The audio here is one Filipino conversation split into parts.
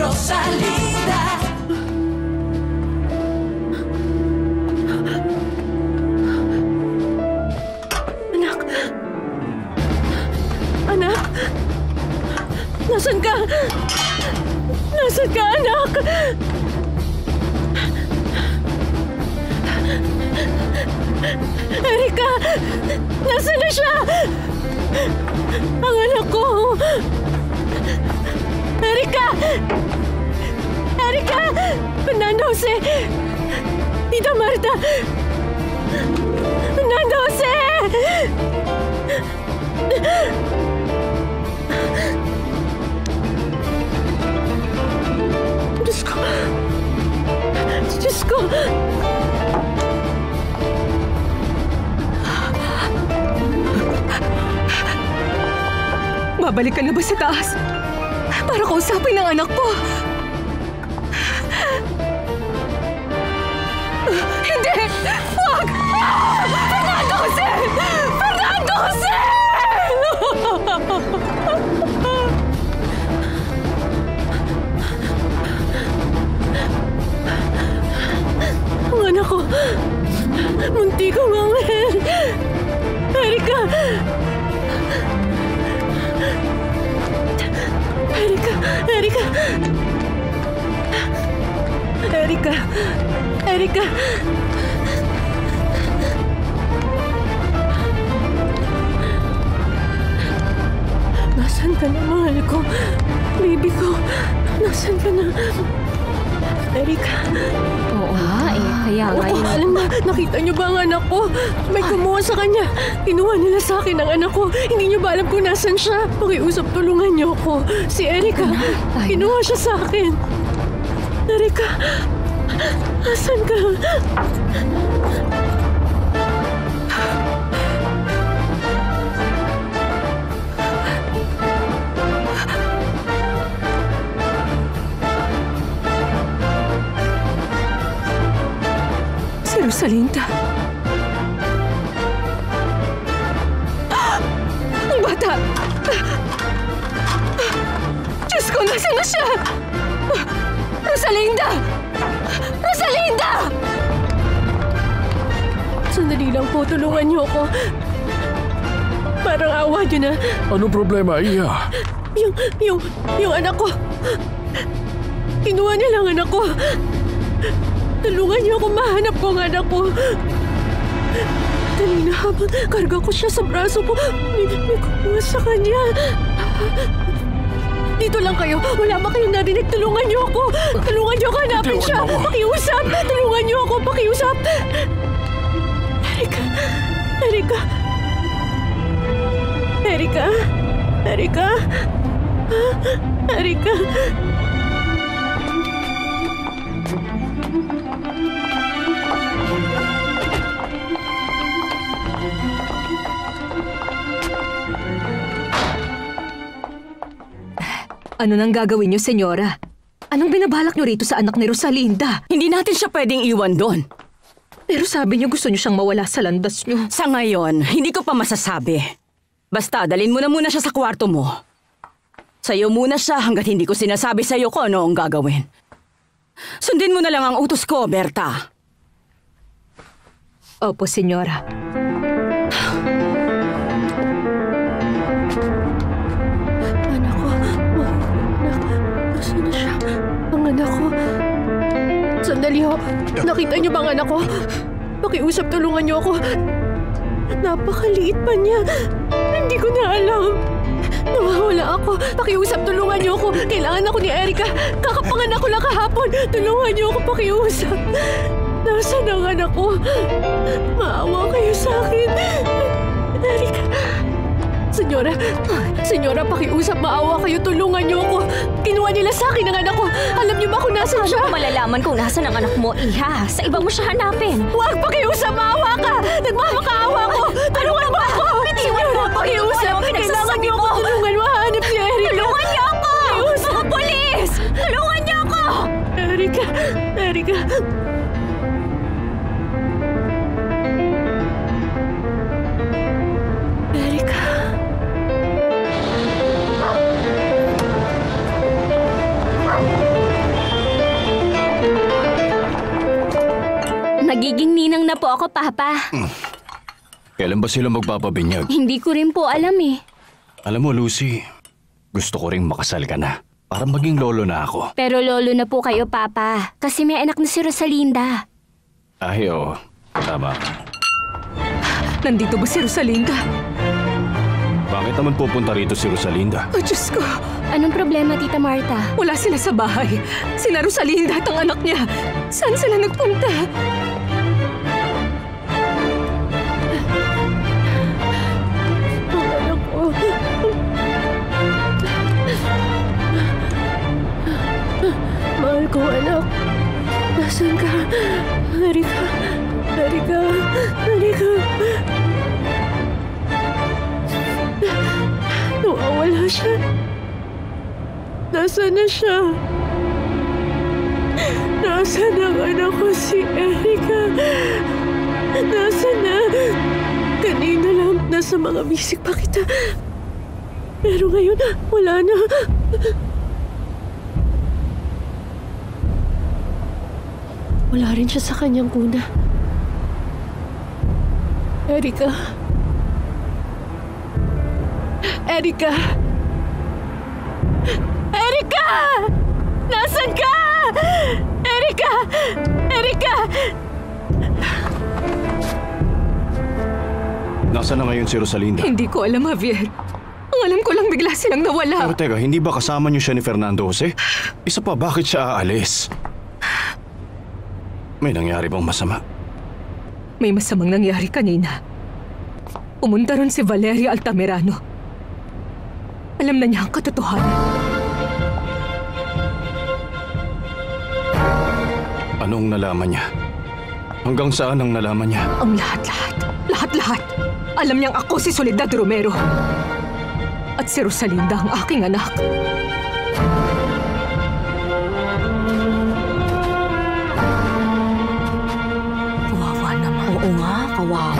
Rosalinda. Anak! Anak! Nasaan ka? Nasaan ka, anak? Erika! Nasaan na siya? Ang anak ko! Erika! Erika! Fernando Jose! Tita Marta! Fernando Jose! Diyos ko! Diyos ko! Babalik ka na ba sa taas? Para kausapin ang anak ko? Hindi! Huwag! Fernando Jose! Fernando Jose! Ang anak ko! Munti kong anghel! Erika! Erika! Erika! Erika! Erika! Nasaan ka na, mahal ko? Baby ko, nasaan ka na? Erika! Oo nga eh, kaya nga yun. Alam na, nakita niyo ba ang anak ko? May kumuha sa kanya. Kinuha nila sa akin ang anak ko. Hindi niyo ba alam kung nasan siya? Pakiusap, tulungan niyo ako. Si Erika, kinuha siya sa akin. Erika, nasan ka? Si Rosalinda. Ang bata! Diyos ko, nasaan na siya? Rosalinda! Rosalinda! Sandali lang po, tulungan niyo ako. Parang awa niyo na. Anong problema, Iya? Yung anak ko. Kinuha nila ang anak ko. Tulungan niyo ako mahanap ko ang anak ko. Dali na habang karga ko siya sa braso ko. May kumuha sa kanya. Dito lang kayo. Wala ba kayong narinig? Tulungan niyo ako. Tulungan niyo ako hanapin siya. Pakiusap. Tulungan niyo ako. Pakiusap. Erika. Erika. Erika. Erika. Erika. Ano nang gagawin niyo, senyora? Anong binabalak niyo rito sa anak ni Rosalinda? Hindi natin siya pwedeng iwan doon. Pero sabi niyo gusto niyo siyang mawala sa landas niyo. Sa ngayon, hindi ko pa masasabi. Basta, dalhin mo na muna siya sa kwarto mo. Sa'yo muna siya hanggat hindi ko sinasabi sa'yo kung ano ang gagawin. Sundin mo na lang ang utos ko, Berta. Opo, senyora. Anak ko. Sandali ho. Nakita niyo ba ang anak ko? Pakiusap, tulungan niyo ako. Napakaliit pa niya. Hindi ko na alam. Nawawala ako. Pakiusap, tulungan niyo ako. Kailangan ako ni Erika. Kakapanganak ko lang kahapon. Tulungan niyo ako, pakiusap. Nasaan ang anak ko? Maawa kayo sa akin. Erika. Senyora, pakiusap, maawa kayo, tulungan niyo ako. Kinuha nila sa akin ang anak ko. Alam niyo ba kung nasan siya? Paano ko malalaman kung nasan ang anak mo, Iha? Sa iba mo siya hanapin. Huwag, pakiusap, maawa ka. Nagmamakaawa ko. Tulungan mo ako. Bitiwan mo, pakiusap. Kailangan niyo ako tulungan. Mahanap si Erika. Tulungan niyo ako! Mga polis! Tulungan niyo ako! Erika. Erika. Magiging ninang na po ako, Papa. Kailan ba sila magpapabinyag? Hindi ko rin po alam eh. Alam mo, Lucy, gusto ko ring makasal ka na. Para maging lolo na ako. Pero lolo na po kayo, Papa. Kasi may anak na si Rosalinda. Ay, oo. Tama. Nandito ba si Rosalinda? Bakit naman pupunta rito si Rosalinda? Oh, Diyos ko. Anong problema, Tita Marta? Wala sila sa bahay. Sina Rosalinda at ang anak niya. Saan sila nagpunta? Ang anak ko. Mahal kong anak. Nasaan ka? Halika. Halika. Halika. Nawawala siya. Nasaan na siya? Nasaan ang anak ko si Erica? Nasaan na? Kanina lang nasa mga bisik pa kita. Pero ngayon, wala na. Wala rin siya sa kanyang kuna. Erica. Erica! Erica! Nasaan ka? Erica! Erica! Nasaan na ngayon si Rosalinda? Hindi ko alam, Javier. Ang alam ko lang bigla silang nawala. Pero teka, hindi ba kasama niyo siya ni Fernando Jose? Isa pa, bakit siya aalis? May nangyari bang masama? May masamang nangyari kanina. Pumunta ron si Valeria Altamirano. Alam na niya ang katotohanan. Anong nalaman niya? Hanggang saan ang nalaman niya? Ang lahat-lahat. Lahat-lahat. Alam niyang ako si Soledad Romero. At si Rosalinda ang aking anak. Kawawa naman. Oo nga, kawawa.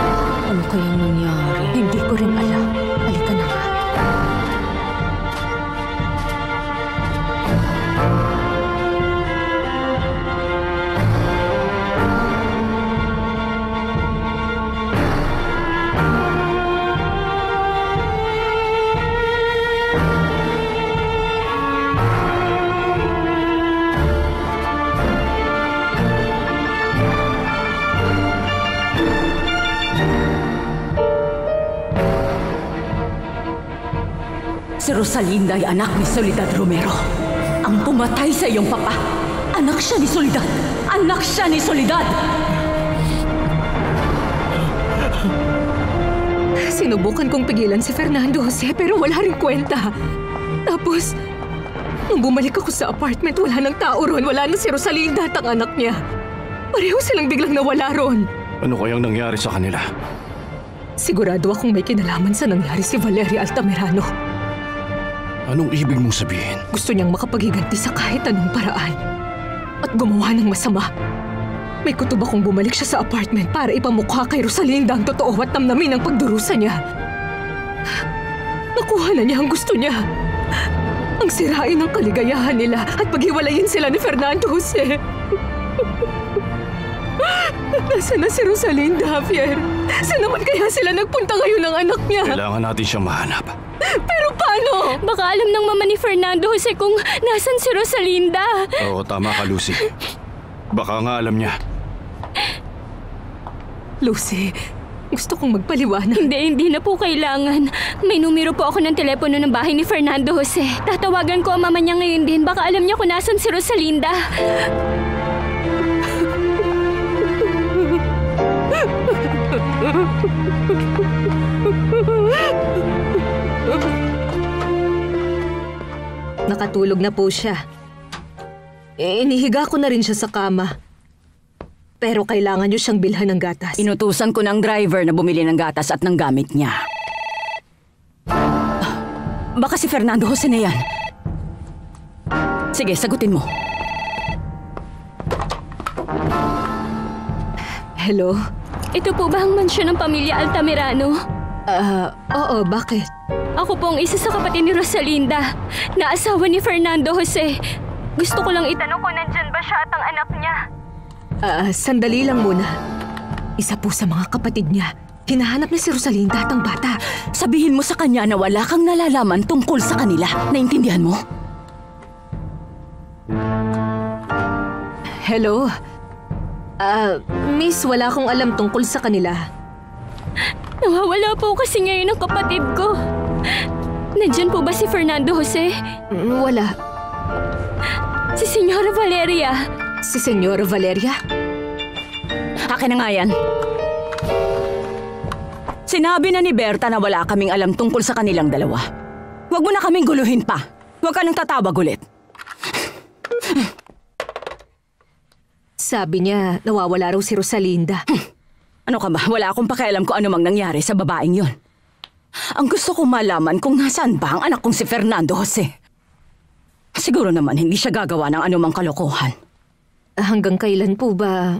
Ano kayang nangyari? Hindi ko rin alam. Halika na nga. Si Rosalinda ay anak ni Soledad Romero. Ang pumatay sa iyong papa. Anak siya ni Soledad. Anak siya ni Soledad! Sinubukan kong pigilan si Fernando Jose pero wala rin kwenta. Tapos, nung bumalik ako sa apartment, wala nang tao ron. Wala na si Rosalinda at ang anak niya. Pareho silang biglang nawala ron. Ano kayang nangyari sa kanila? Sigurado akong may kinalaman sa nangyari si Valeria Altamirano. Anong ibig mong sabihin? Gusto niyang makapaghiganti sa kahit anong paraan. At gumawa ng masama. May kutob akong bumalik siya sa apartment para ipamukha kay Rosalinda ang totoo at namnamin ang pagdurusa niya. Nakuha na niya ang gusto niya. Ang sirain ang kaligayahan nila at paghiwalayin sila ni Fernando Jose. Nasaan na si Rosalinda, Javier? Saan naman kaya sila nagpunta ngayon ng anak niya? Kailangan natin siyang mahanap. Pero paano? Baka alam ng mama ni Fernando Jose kung nasan si Rosalinda. Oo, tama ka, Lucy. Baka nga alam niya. Lucy, gusto kong magpaliwanag. Hindi na po kailangan. May numero po ako ng telepono ng bahay ni Fernando Jose. Tatawagan ko ang mama niya ngayon din. Baka alam niya kung nasan si Rosalinda. Nakatulog na po siya. Inihiga ko na rin siya sa kama. Pero kailangan niyo siyang bilhan ng gatas. Inutusan ko ng driver na bumili ng gatas at ng gamit niya. Baka si Fernando Jose na yan. Sige, sagutin mo. Hello? Ito po ba ang mansyon ng pamilya Altamirano? Oo, bakit? Ako po ang isa sa kapatid ni Rosalinda, na asawa ni Fernando Jose. Gusto ko lang itanong kung nandyan ba siya at ang anak niya. Sandali lang muna. Isa po sa mga kapatid niya. Hinahanap niya si Rosalinda at ang bata. Sabihin mo sa kanya na wala kang nalalaman tungkol sa kanila. Naintindihan mo? Hello? Miss, wala akong alam tungkol sa kanila. Nawawala po kasi ngayon ang kapatid ko. Nandyan po ba si Fernando Jose? Wala. Si Senyora Valeria? Si Senyora Valeria? Akin na nga yan. Sinabi na ni Berta na wala kaming alam tungkol sa kanilang dalawa. Huwag mo na kaming guluhin pa. Huwag ka nang tatawag ulit. Sabi niya, nawawala raw si Rosalinda. Ano ka ba? Wala akong pakialam kung ano mang nangyari sa babaeng yon. Ang gusto kong malaman kung nasaan ba ang anak kong si Fernando Jose. Siguro naman hindi siya gagawa ng anumang kalokohan. Hanggang kailan po ba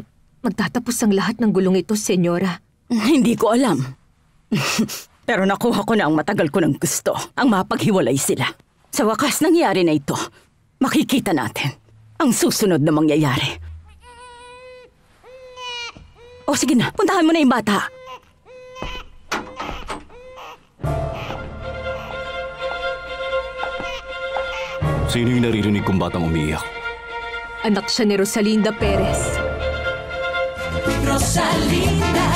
magtatapos ang lahat ng gulong ito, Senyora? Hindi ko alam. Pero nakuha ko na ang matagal ko ng gusto, ang mapaghiwalay sila. Sa wakas nangyari na ito, makikita natin ang susunod na mangyayari. O sige na, puntahan mo na yung bata. Sino yung naririnig kong batang umiiyak? Anak siya ni Rosalinda Perez. Rosalinda,